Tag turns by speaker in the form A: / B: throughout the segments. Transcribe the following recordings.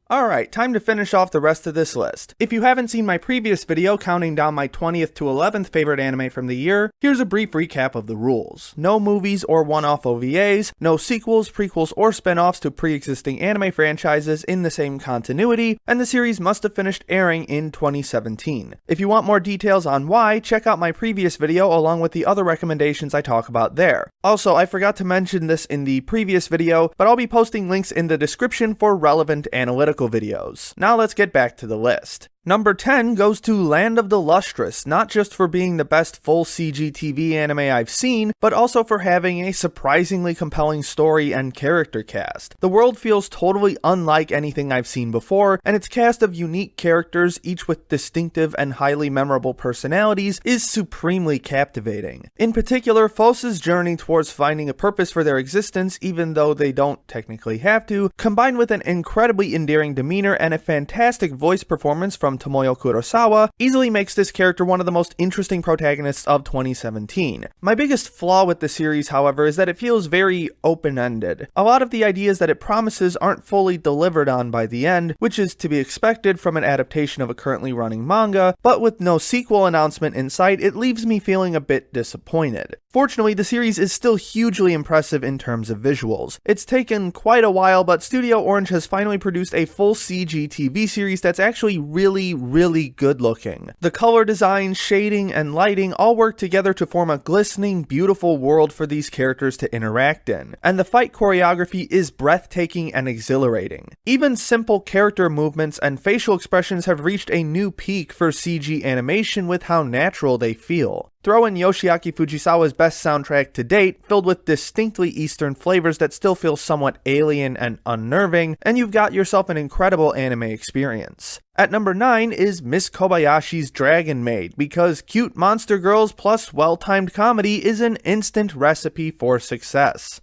A: Alright, time to finish off the rest of this list. If you haven't seen my previous video counting down my 20th to 11th favorite anime from the year, here's a brief recap of the rules. No movies or one-off OVAs, no sequels, prequels, or spin-offs to pre-existing anime franchises in the same continuity, and the series must have finished airing in 2017. If you want more details on why, check out my previous video along with the other recommendations I talk about there. Also, I forgot to mention this in the previous video, but I'll be posting links in the description for relevant analytical videos. Now let's get back to the list. Number 10 goes to Land of the Lustrous, not just for being the best full CG TV anime I've seen, but also for having a surprisingly compelling story and character cast. The world feels totally unlike anything I've seen before, and its cast of unique characters, each with distinctive and highly memorable personalities, is supremely captivating. In particular, Phos's journey towards finding a purpose for their existence, even though they don't technically have to, combined with an incredibly endearing demeanor and a fantastic voice performance from Tomoyo Kurosawa, easily makes this character one of the most interesting protagonists of 2017. My biggest flaw with the series, however, is that it feels very open-ended. A lot of the ideas that it promises aren't fully delivered on by the end, which is to be expected from an adaptation of a currently running manga, but with no sequel announcement in sight, it leaves me feeling a bit disappointed. Fortunately, the series is still hugely impressive in terms of visuals. It's taken quite a while, but Studio Orange has finally produced a full CG TV series that's actually really good looking. The color design, shading, and lighting all work together to form a glistening, beautiful world for these characters to interact in, and the fight choreography is breathtaking and exhilarating. Even simple character movements and facial expressions have reached a new peak for CG animation with how natural they feel. Throw in Yoshiaki Fujisawa's best soundtrack to date, filled with distinctly Eastern flavors that still feel somewhat alien and unnerving, and you've got yourself an incredible anime experience. At number 9 is Miss Kobayashi's Dragon Maid, because cute monster girls plus well-timed comedy is an instant recipe for success.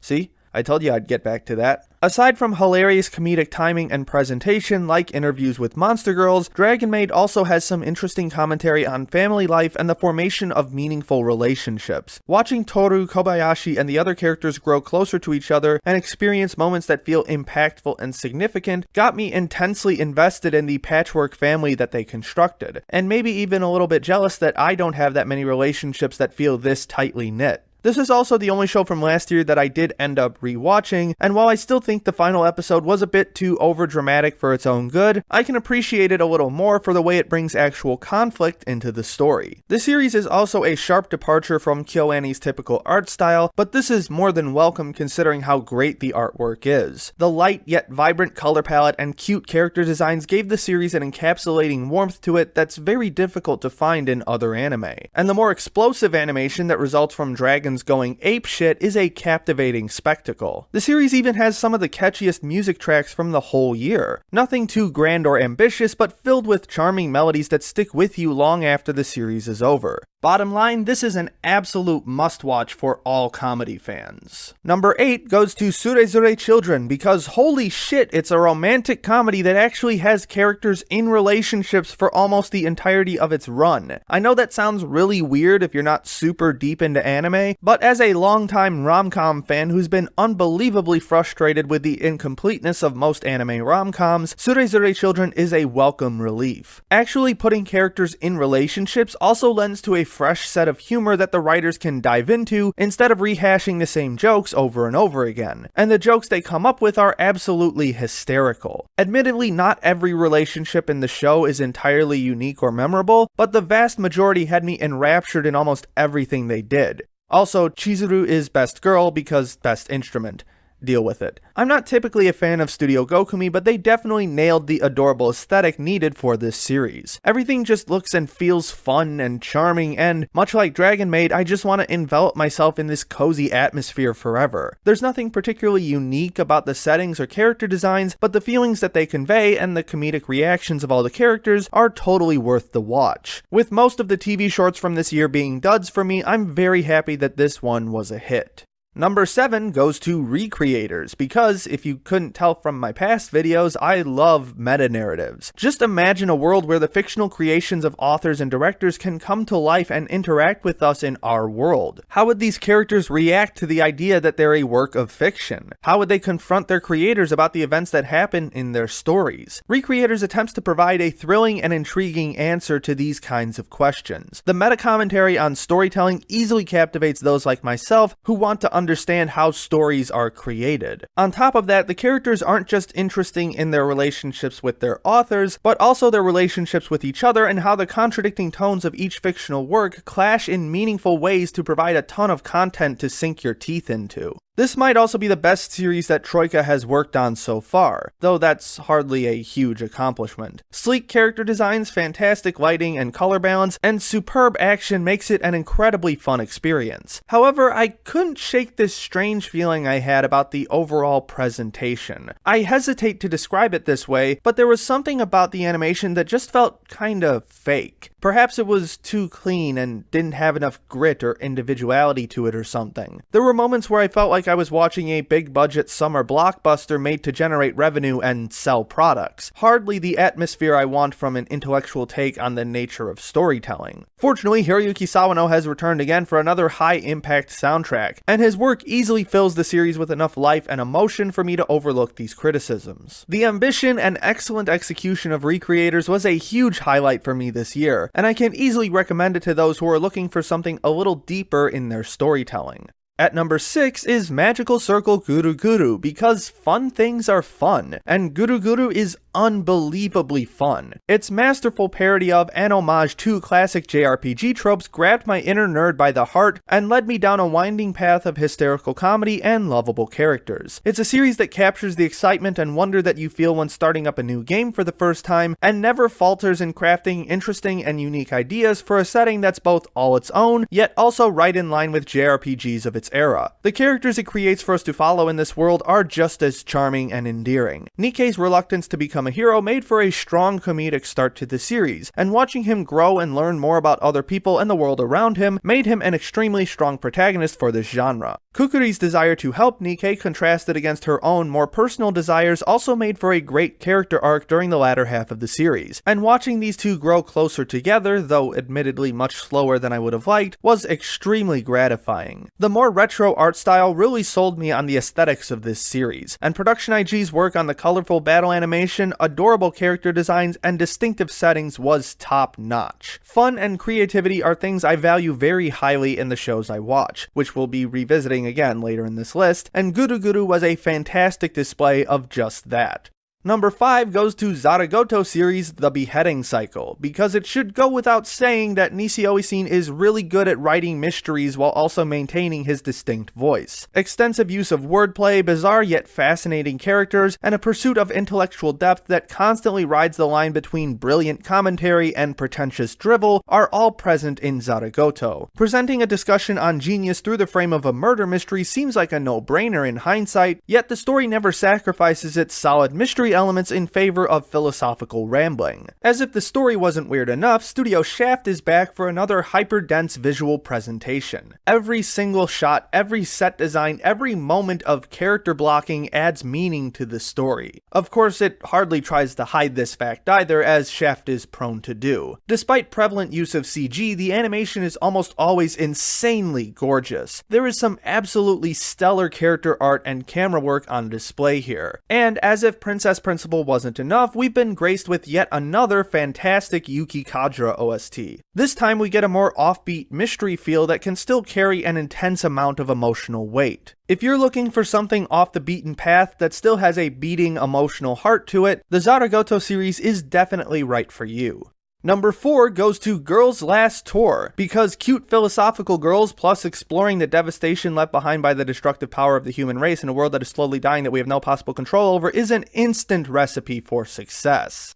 A: See? I told you I'd get back to that. Aside from hilarious comedic timing and presentation like interviews with monster girls, Dragon Maid also has some interesting commentary on family life and the formation of meaningful relationships. Watching Toru, Kobayashi, and the other characters grow closer to each other and experience moments that feel impactful and significant got me intensely invested in the patchwork family that they constructed, and maybe even a little bit jealous that I don't have that many relationships that feel this tightly knit. This is also the only show from last year that I did end up rewatching, and while I still think the final episode was a bit too overdramatic for its own good, I can appreciate it a little more for the way it brings actual conflict into the story. The series is also a sharp departure from KyoAni's typical art style, but this is more than welcome considering how great the artwork is. The light yet vibrant color palette and cute character designs gave the series an encapsulating warmth to it that's very difficult to find in other anime. And the more explosive animation that results from dragons going apeshit is a captivating spectacle. The series even has some of the catchiest music tracks from the whole year. Nothing too grand or ambitious, but filled with charming melodies that stick with you long after the series is over. Bottom line, this is an absolute must-watch for all comedy fans. Number 8 goes to Surezure Children, because holy shit, it's a romantic comedy that actually has characters in relationships for almost the entirety of its run. I know that sounds really weird if you're not super deep into anime, but as a longtime rom-com fan who's been unbelievably frustrated with the incompleteness of most anime rom-coms, Surezure Children is a welcome relief. Actually putting characters in relationships also lends to a fresh set of humor that the writers can dive into instead of rehashing the same jokes over and over again. And the jokes they come up with are absolutely hysterical. Admittedly, not every relationship in the show is entirely unique or memorable, but the vast majority had me enraptured in almost everything they did. Also, Chizuru is best girl because best instrument. Deal with it. I'm not typically a fan of Studio Gokumi, but they definitely nailed the adorable aesthetic needed for this series. Everything just looks and feels fun and charming, and much like Dragon Maid, I just want to envelop myself in this cozy atmosphere forever. There's nothing particularly unique about the settings or character designs, but the feelings that they convey and the comedic reactions of all the characters are totally worth the watch. With most of the TV shorts from this year being duds for me, I'm very happy that this one was a hit. Number 7 goes to Recreators, because if you couldn't tell from my past videos, I love meta-narratives. Just imagine a world where the fictional creations of authors and directors can come to life and interact with us in our world. How would these characters react to the idea that they're a work of fiction? How would they confront their creators about the events that happen in their stories? Recreators attempts to provide a thrilling and intriguing answer to these kinds of questions. The meta-commentary on storytelling easily captivates those like myself who want to understand how stories are created. On top of that, the characters aren't just interesting in their relationships with their authors, but also their relationships with each other and how the contradicting tones of each fictional work clash in meaningful ways to provide a ton of content to sink your teeth into. This might also be the best series that Troika has worked on so far, though that's hardly a huge accomplishment. Sleek character designs, fantastic lighting and color balance, and superb action makes it an incredibly fun experience. However, I couldn't shake this strange feeling I had about the overall presentation. I hesitate to describe it this way, but there was something about the animation that just felt kinda fake. Perhaps it was too clean and didn't have enough grit or individuality to it or something. There were moments where I felt like I was watching a big-budget summer blockbuster made to generate revenue and sell products. Hardly the atmosphere I want from an intellectual take on the nature of storytelling. Fortunately, Hiroyuki Sawano has returned again for another high-impact soundtrack, and his work easily fills the series with enough life and emotion for me to overlook these criticisms. The ambition and excellent execution of Recreators was a huge highlight for me this year, and I can easily recommend it to those who are looking for something a little deeper in their storytelling. At number 6 is Magical Circle Guru Guru, because fun things are fun, and Guru Guru is unbelievably fun. Its masterful parody of and homage to classic JRPG tropes grabbed my inner nerd by the heart and led me down a winding path of hysterical comedy and lovable characters. It's a series that captures the excitement and wonder that you feel when starting up a new game for the first time, and never falters in crafting interesting and unique ideas for a setting that's both all its own, yet also right in line with JRPGs of its era. The characters it creates for us to follow in this world are just as charming and endearing. Nikkei's reluctance to become a hero made for a strong comedic start to the series, and watching him grow and learn more about other people and the world around him made him an extremely strong protagonist for this genre. Kukuri's desire to help Nikkei, contrasted against her own more personal desires, also made for a great character arc during the latter half of the series, and watching these two grow closer together, though admittedly much slower than I would have liked, was extremely gratifying. The more retro art style really sold me on the aesthetics of this series, and Production IG's work on the colorful battle animation, adorable character designs, and distinctive settings was top-notch. Fun and creativity are things I value very highly in the shows I watch, which we'll be revisiting again later in this list, and Guru Guru was a fantastic display of just that. Number 5 goes to Zaragoto series The Beheading Cycle, because it should go without saying that Nishio Isin is really good at writing mysteries while also maintaining his distinct voice. Extensive use of wordplay, bizarre yet fascinating characters, and a pursuit of intellectual depth that constantly rides the line between brilliant commentary and pretentious drivel are all present in Zaragoto. Presenting a discussion on genius through the frame of a murder mystery seems like a no-brainer in hindsight, yet the story never sacrifices its solid mystery elements in favor of philosophical rambling. As if the story wasn't weird enough, Studio Shaft is back for another hyper-dense visual presentation. Every single shot, every set design, every moment of character blocking adds meaning to the story. Of course, it hardly tries to hide this fact either, as Shaft is prone to do. Despite prevalent use of CG, the animation is almost always insanely gorgeous. There is some absolutely stellar character art and camera work on display here. And as if Princess Principle wasn't enough, we've been graced with yet another fantastic Yuki Kadra OST. This time we get a more offbeat mystery feel that can still carry an intense amount of emotional weight. If you're looking for something off the beaten path that still has a beating emotional heart to it, the Zaragoto series is definitely right for you. Number 4 goes to Girls' Last Tour, because cute philosophical girls plus exploring the devastation left behind by the destructive power of the human race in a world that is slowly dying that we have no possible control over is an instant recipe for success.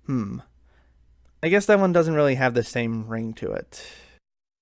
A: I guess that one doesn't really have the same ring to it.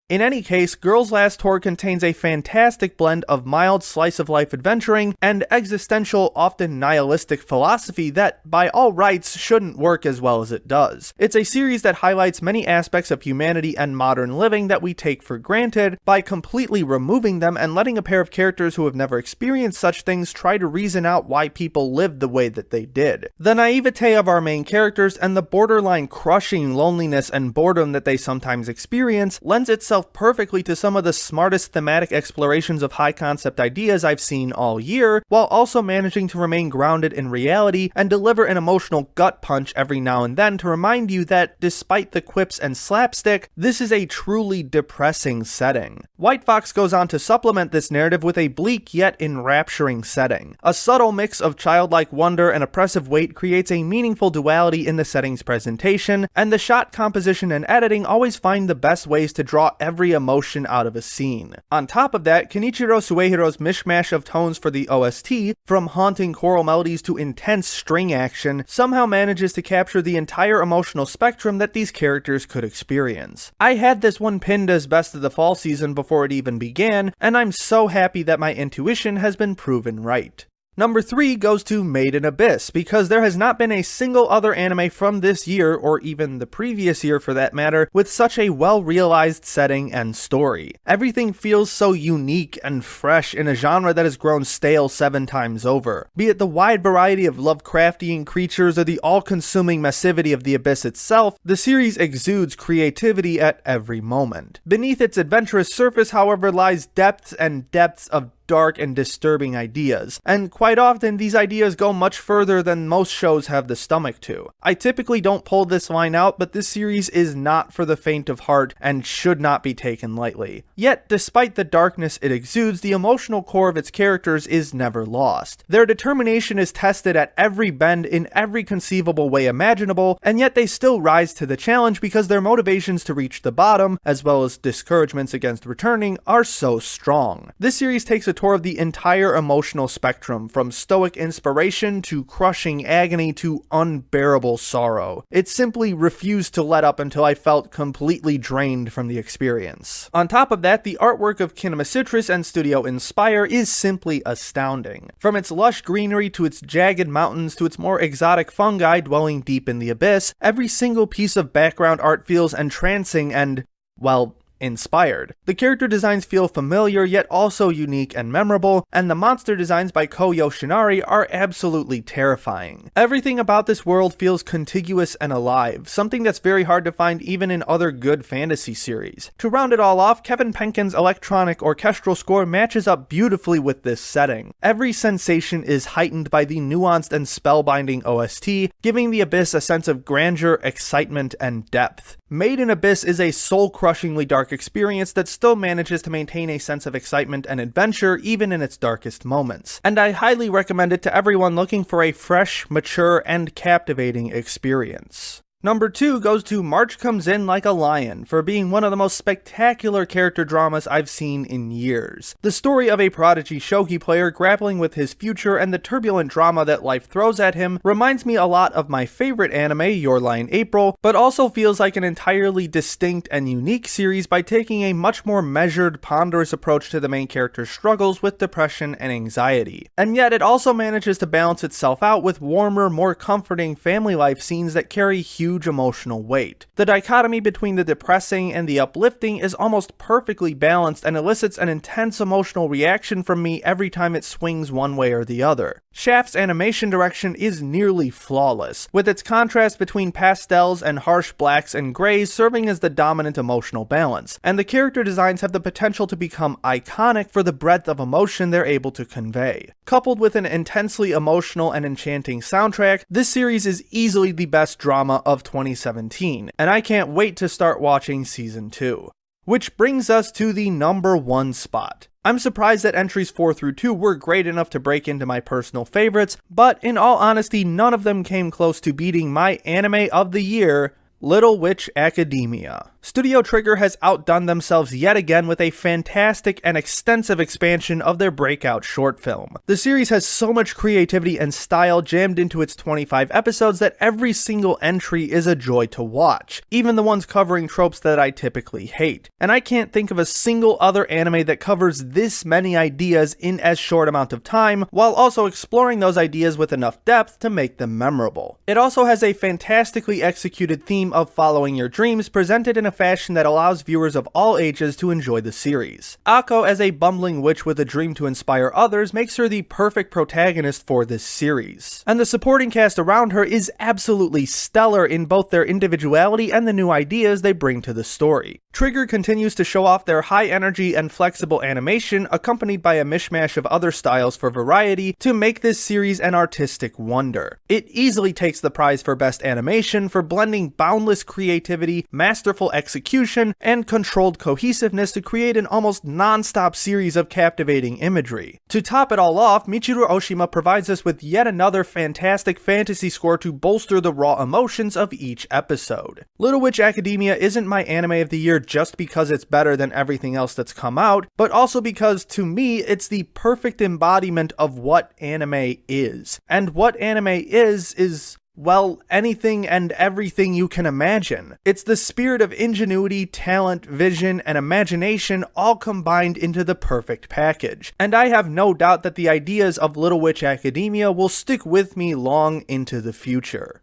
A: In any case, Girls Last Tour contains a fantastic blend of mild slice-of-life adventuring and existential, often nihilistic philosophy that, by all rights, shouldn't work as well as it does. It's a series that highlights many aspects of humanity and modern living that we take for granted by completely removing them and letting a pair of characters who have never experienced such things try to reason out why people lived the way that they did. The naivete of our main characters and the borderline crushing loneliness and boredom that they sometimes experience lends itself perfectly to some of the smartest thematic explorations of high concept ideas I've seen all year, while also managing to remain grounded in reality and deliver an emotional gut punch every now and then to remind you that, despite the quips and slapstick, this is a truly depressing setting. White Fox goes on to supplement this narrative with a bleak yet enrapturing setting. A subtle mix of childlike wonder and oppressive weight creates a meaningful duality in the setting's presentation, and the shot composition and editing always find the best ways to draw every emotion out of a scene. On top of that, Kenichiro Suehiro's mishmash of tones for the OST, from haunting choral melodies to intense string action, somehow manages to capture the entire emotional spectrum that these characters could experience. I had this one pinned as best of the fall season before it even began, and I'm so happy that my intuition has been proven right. Number 3 goes to Made in Abyss, because there has not been a single other anime from this year, or even the previous year for that matter, with such a well-realized setting and story. Everything feels so unique and fresh in a genre that has grown stale 7 times over. Be it the wide variety of Lovecraftian creatures or the all-consuming massivity of the Abyss itself, the series exudes creativity at every moment. Beneath its adventurous surface, however, lies depths and depths of dark and disturbing ideas, and quite often these ideas go much further than most shows have the stomach to. I typically don't pull this line out, but this series is not for the faint of heart and should not be taken lightly. Yet, despite the darkness it exudes, the emotional core of its characters is never lost. Their determination is tested at every bend in every conceivable way imaginable, and yet they still rise to the challenge because their motivations to reach the bottom, as well as discouragements against returning, are so strong. This series takes a tour of the entire emotional spectrum, from stoic inspiration to crushing agony to unbearable sorrow. It simply refused to let up until I felt completely drained from the experience. On top of that, the artwork of Kinema Citrus and Studio Inspire is simply astounding. From its lush greenery to its jagged mountains to its more exotic fungi dwelling deep in the abyss, every single piece of background art feels entrancing and, well, inspired. The character designs feel familiar yet also unique and memorable, and the monster designs by Ko Yoshinari are absolutely terrifying. Everything about this world feels contiguous and alive, something that's very hard to find even in other good fantasy series. To round it all off, Kevin Penkin's electronic orchestral score matches up beautifully with this setting. Every sensation is heightened by the nuanced and spellbinding OST, giving the Abyss a sense of grandeur, excitement, and depth. Made in Abyss is a soul-crushingly dark experience that still manages to maintain a sense of excitement and adventure even in its darkest moments, and I highly recommend it to everyone looking for a fresh, mature, and captivating experience. Number 2 goes to March Comes In Like a Lion for being one of the most spectacular character dramas I've seen in years. The story of a prodigy shogi player grappling with his future and the turbulent drama that life throws at him reminds me a lot of my favorite anime, Your Lie in April, but also feels like an entirely distinct and unique series by taking a much more measured, ponderous approach to the main character's struggles with depression and anxiety. And yet it also manages to balance itself out with warmer, more comforting family life scenes that carry huge emotional weight. The dichotomy between the depressing and the uplifting is almost perfectly balanced and elicits an intense emotional reaction from me every time it swings one way or the other. Shaft's animation direction is nearly flawless, with its contrast between pastels and harsh blacks and grays serving as the dominant emotional balance, and the character designs have the potential to become iconic for the breadth of emotion they're able to convey. Coupled with an intensely emotional and enchanting soundtrack, this series is easily the best drama of 2017, and I can't wait to start watching season 2. Which brings us to the number 1 spot. I'm surprised that entries 4 through 2 were great enough to break into my personal favorites, but in all honesty, none of them came close to beating my anime of the year, Little Witch Academia. Studio Trigger has outdone themselves yet again with a fantastic and extensive expansion of their breakout short film. The series has so much creativity and style jammed into its 25 episodes that every single entry is a joy to watch, even the ones covering tropes that I typically hate. And I can't think of a single other anime that covers this many ideas in as short amount of time, while also exploring those ideas with enough depth to make them memorable. It also has a fantastically executed theme of following your dreams presented in a fashion that allows viewers of all ages to enjoy the series. Ako, as a bumbling witch with a dream to inspire others, makes her the perfect protagonist for this series. And the supporting cast around her is absolutely stellar in both their individuality and the new ideas they bring to the story. Trigger continues to show off their high energy and flexible animation, accompanied by a mishmash of other styles for variety, to make this series an artistic wonder. It easily takes the prize for best animation for blending boundless creativity, masterful execution, and controlled cohesiveness to create an almost non-stop series of captivating imagery. To top it all off, Michiru Oshima provides us with yet another fantastic fantasy score to bolster the raw emotions of each episode. Little Witch Academia isn't my anime of the year just because it's better than everything else that's come out, but also because, to me, it's the perfect embodiment of what anime is. And what anime is, well, anything and everything you can imagine. It's the spirit of ingenuity, talent, vision, and imagination all combined into the perfect package. And I have no doubt that the ideas of Little Witch Academia will stick with me long into the future.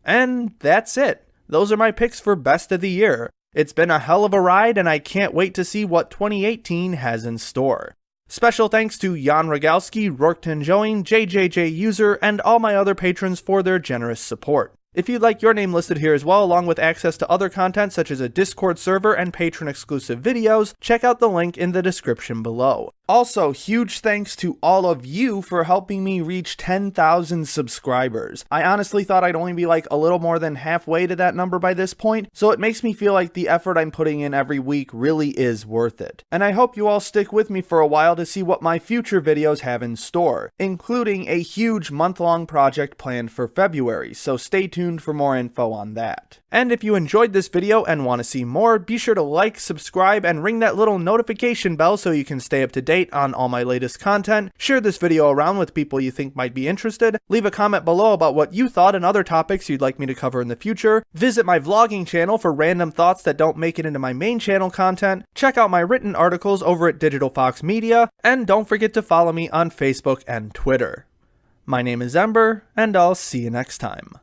A: And that's it. Those are my picks for Best of the Year. It's been a hell of a ride, and I can't wait to see what 2018 has in store. Special thanks to Jan Rogalski, Rourketon Join, JJJ User, and all my other patrons for their generous support. If you'd like your name listed here as well, along with access to other content such as a Discord server and patron-exclusive videos, check out the link in the description below. Also, huge thanks to all of you for helping me reach 10,000 subscribers. I honestly thought I'd only be like a little more than halfway to that number by this point, so it makes me feel like the effort I'm putting in every week really is worth it. And I hope you all stick with me for a while to see what my future videos have in store, including a huge month-long project planned for February, so stay tuned for more info on that. And if you enjoyed this video and want to see more, be sure to like, subscribe, and ring that little notification bell so you can stay up to date on all my latest content. Share this video around with people you think might be interested. Leave a comment below about what you thought and other topics you'd like me to cover in the future. Visit my vlogging channel for random thoughts that don't make it into my main channel content. Check out my written articles over at Digital Fox Media. And don't forget to follow me on Facebook and Twitter. My name is Ember, and I'll see you next time.